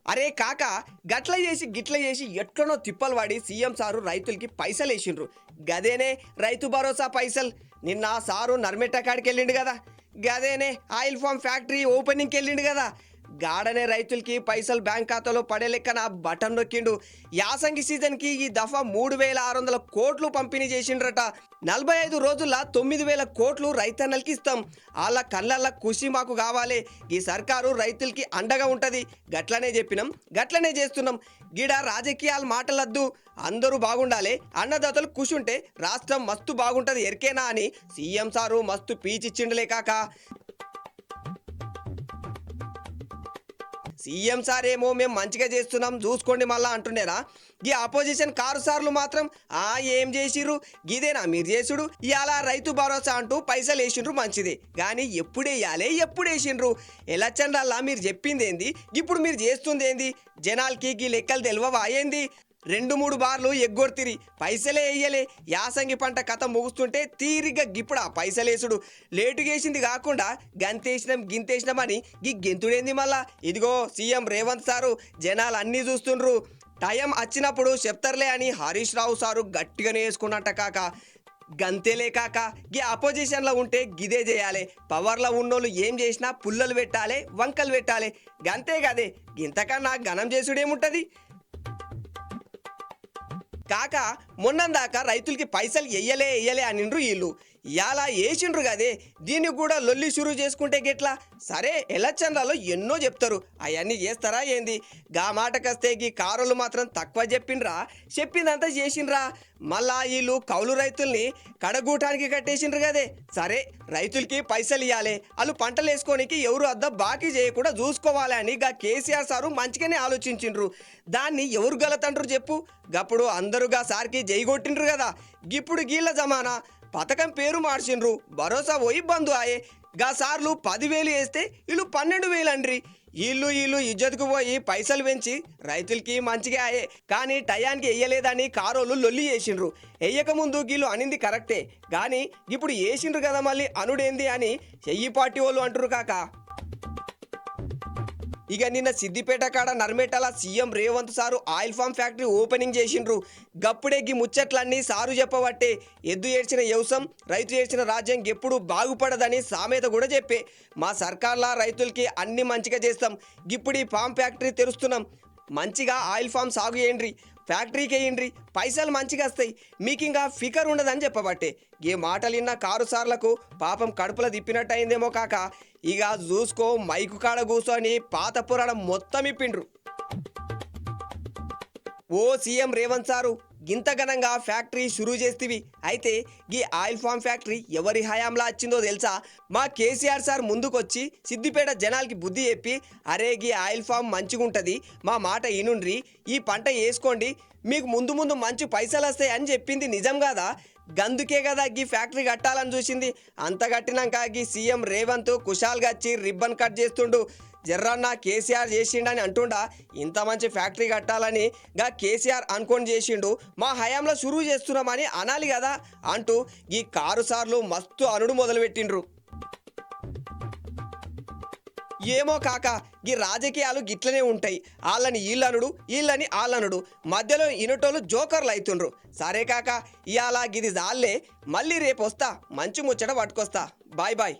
అరే కాక గట్ల చేసి గిట్ల చేసి ఎట్లనో తిప్పలు పడి సీఎం సారు రైతులకి పైసలు వేసిండ్రు. గదేనే రైతు భరోసా పైసలు. నిన్న సారు నర్మెట్ట కాడికి వెళ్ళిండు కదా, గదేనే ఆయిల్ ఫామ్ ఫ్యాక్టరీ ఓపెనింగ్కి వెళ్ళిండు కదా, గాడనే రైతులకి పైసలు బ్యాంక్ ఖాతాలో పడే లెక్కన బటన్ నొక్కిండు. యాసంగి సీజన్కి ఈ దఫా 3,600 కోట్లు పంపిణీ చేసిండ్రట. 45 రోజుల్లో 9,000 కోట్లు రైతన్నలకి ఇస్తాం. వాళ్ళ కళ్ళల్ల ఖుషి మాకు కావాలి. ఈ సర్కారు రైతులకి అండగా ఉంటుంది. గట్లనే చెప్పినాం, గట్లనే చేస్తున్నాం. గిడ రాజకీయాలు మాటలద్దు, అందరూ బాగుండాలి, అన్నదాతలు ఖుషి రాష్ట్రం మస్తు బాగుంటుంది ఎరికేనా అని సీఎం సారు మస్తు పీచిచ్చిండలే కాక. సీఎం సార్ ఏమో మేము మంచిగా చేస్తున్నాం చూసుకోండి మళ్ళా అంటుండేనా. ఈ అపోజిషన్ కారు సార్లు మాత్రం ఏం చేసిర్రు, గిదేనా మీరు చేసుడు, ఇవాళ రైతు భరోసా అంటూ పైసలు వేసిండ్రు మంచిదే, కానీ ఎప్పుడు వేయాలి ఎప్పుడు వేసిండ్రు, ఎలక్షన్లల్లా మీరు చెప్పింది ఏంది, ఇప్పుడు మీరు చేస్తుంది ఏంది, జనాలకి ఈ లెక్కలు తెలియవా ఏంది. 2-3 బార్లు ఎగ్గొడితిరి, పైసలే వేయలే. యాసంగి పంట కథ ముగుస్తుంటే తీరిగ్గా గిప్పుడా పైసలేసుడు. లేటుగేసింది కాకుండా గంతేసినాం గింతేసినాం అని గెంతుడేంది మళ్ళా. ఇదిగో సీఎం రేవంత్ సారు జనాలు అన్నీ చూస్తుండ్రు, టైం వచ్చినప్పుడు చెప్తారులే అని హరీష్ రావు సారు గట్టిగానే వేసుకున్నట్ట కాక. గంతేలే కాక, గీ అపోజిషన్లో ఉంటే గిదే చేయాలి. పవర్లో ఉన్నోళ్ళు ఏం చేసినా పుల్లలు పెట్టాలి, వంకలు పెట్టాలి, గంతే కదే. ఇంతకన్నా ఘనం చేసుడేముంటుంది కాక. మొన్నందాకా రైతులకి పైసలు ఎయ్యలే అనిండ్రు వీళ్ళు, ఇవాళ వేసిండ్రు కదే, దీనికి కూడా లొల్లి షురూ చేసుకుంటే గిట్లా. సరే ఎలక్షన్లలో ఎన్నో చెప్తారు, అవన్నీ చేస్తారా ఏంది. గా మాటకొస్తే గీ కారులు మాత్రం తక్కువ చెప్పిండ్రా, చెప్పిందంతా చేసిండ్రా. మళ్ళా వీళ్ళు కౌలు రైతుల్ని కడగూటానికి కట్టేసిండ్రు కదే. సరే రైతులకి పైసలు ఇవ్వాలి, వాళ్ళు పంటలు వేసుకోనికి ఎవరు అద్ద బాకీ చేయకుండా చూసుకోవాలి అని గా కేసీఆర్ సారు మంచిగానే ఆలోచించిండ్రు. దాన్ని ఎవరు గలతండ్రు చెప్పు. గప్పుడు అందరుగా సార్కి జై కొట్టిండ్రు కదా. ఇప్పుడు గీళ్ళ జమానా పథకం పేరు మార్చిండ్రు, భరోసా పోయి బంధు ఆయే. గా సార్లు 10,000 వేస్తే వీళ్ళు 12,000 అండ్రి. వీళ్ళు ఇజ్జత్కు పోయి పైసలు పెంచి రైతులకి మంచిగా ఆయే, కానీ టయానికి వేయలేదని కారోళ్ళు లొల్లి చేసిండ్రు. వేయక ముందు వీళ్ళు అనింది కరెక్టే, కానీ ఇప్పుడు వేసిండ్రు కదా మళ్ళీ అనుడేంది అని చెయ్యి పార్టీ వాళ్ళు అంటారు కాక. ఇక నిన్న సిద్దిపేట కాడ నర్మేటల CM Revanth sir oil palm factory opening చేసిండ్రు. గప్పుడే గీ ముచ్చట్లన్నీ సారు చెప్పబట్టే ఎద్దు ఏడ్చిన వ్యవసాయం రైతు ఏడ్చిన రాజ్యం ఎప్పుడు బాగుపడదని సామెత కూడా చెప్పే. మా సర్కార్లా రైతులకి అన్ని మంచిగా చేస్తాం, ఇప్పుడు ఈ ఫామ్ ఫ్యాక్టరీ తెరుస్తున్నాం, మంచిగా ఆయిల్ ఫామ్ సాగు చేయండి, ఫ్యాక్టరీకి వేయండి, పైసలు మంచిగా వస్తాయి, మీకు ఇంకా ఫికర్ ఉండదని చెప్పబట్టే. ఈ మాటలు విన్న కారు సార్లకు పాపం కడుపులో తిప్పినట్టు అయిందేమో కాక. ఇక చూసుకో మైకు కాడ కూర్చొని పాత పురాణం మొత్తం ఇప్పిండ్రు. ఓ సీఎం రేవంత్ సారు, గింత ఘనంగా ఫ్యాక్టరీ షురూ చేస్తేవి, అయితే గీ ఆయిల్ ఫామ్ ఫ్యాక్టరీ ఎవరి హయాంలా వచ్చిందో తెలుసా. మా కేసీఆర్ సార్ ముందుకొచ్చి సిద్దిపేట జనాలకి బుద్ధి చెప్పి, అరే గీ ఆయిల్ ఫామ్ మంచిగా ఉంటుంది, మా మాట ఈనుండ్రి, ఈ పంట వేసుకోండి, మీకు ముందు ముందు మంచి పైసలు వస్తాయి అని చెప్పింది నిజం కదా. గందుకే కదా గీ ఫ్యాక్టరీ కట్టాలని చూసింది. అంత కట్టినాక గీ సీఎం రేవంత్ కుషాల్గా వచ్చి రిబ్బన్ కట్ చేస్తుండు. జర్రన్న కేసీఆర్ చేసిండని అంటుండా, ఇంత మంచి ఫ్యాక్టరీ కట్టాలని గా కేసీఆర్ అనుకొని చేసిండు, మా హయాంలో షురూ చేస్తున్నామని అనాలి కదా అంటూ ఈ కారు సార్లు మస్తు అనుడు మొదలుపెట్టిండ్రు. ఏమో కాక, ఈ రాజకీయాలు గిట్లనే ఉంటాయి. వాళ్ళని వీళ్ళనుడు, వీళ్ళని వాళ్ళనుడు, మధ్యలో ఇనటోళ్ళు జోకర్లు అవుతుండ్రు. సరే కాక, ఇవాళ గిది జాలే, మళ్ళీ రేపు వస్తా, మంచి ముచ్చట పట్టుకొస్తా. Bye bye.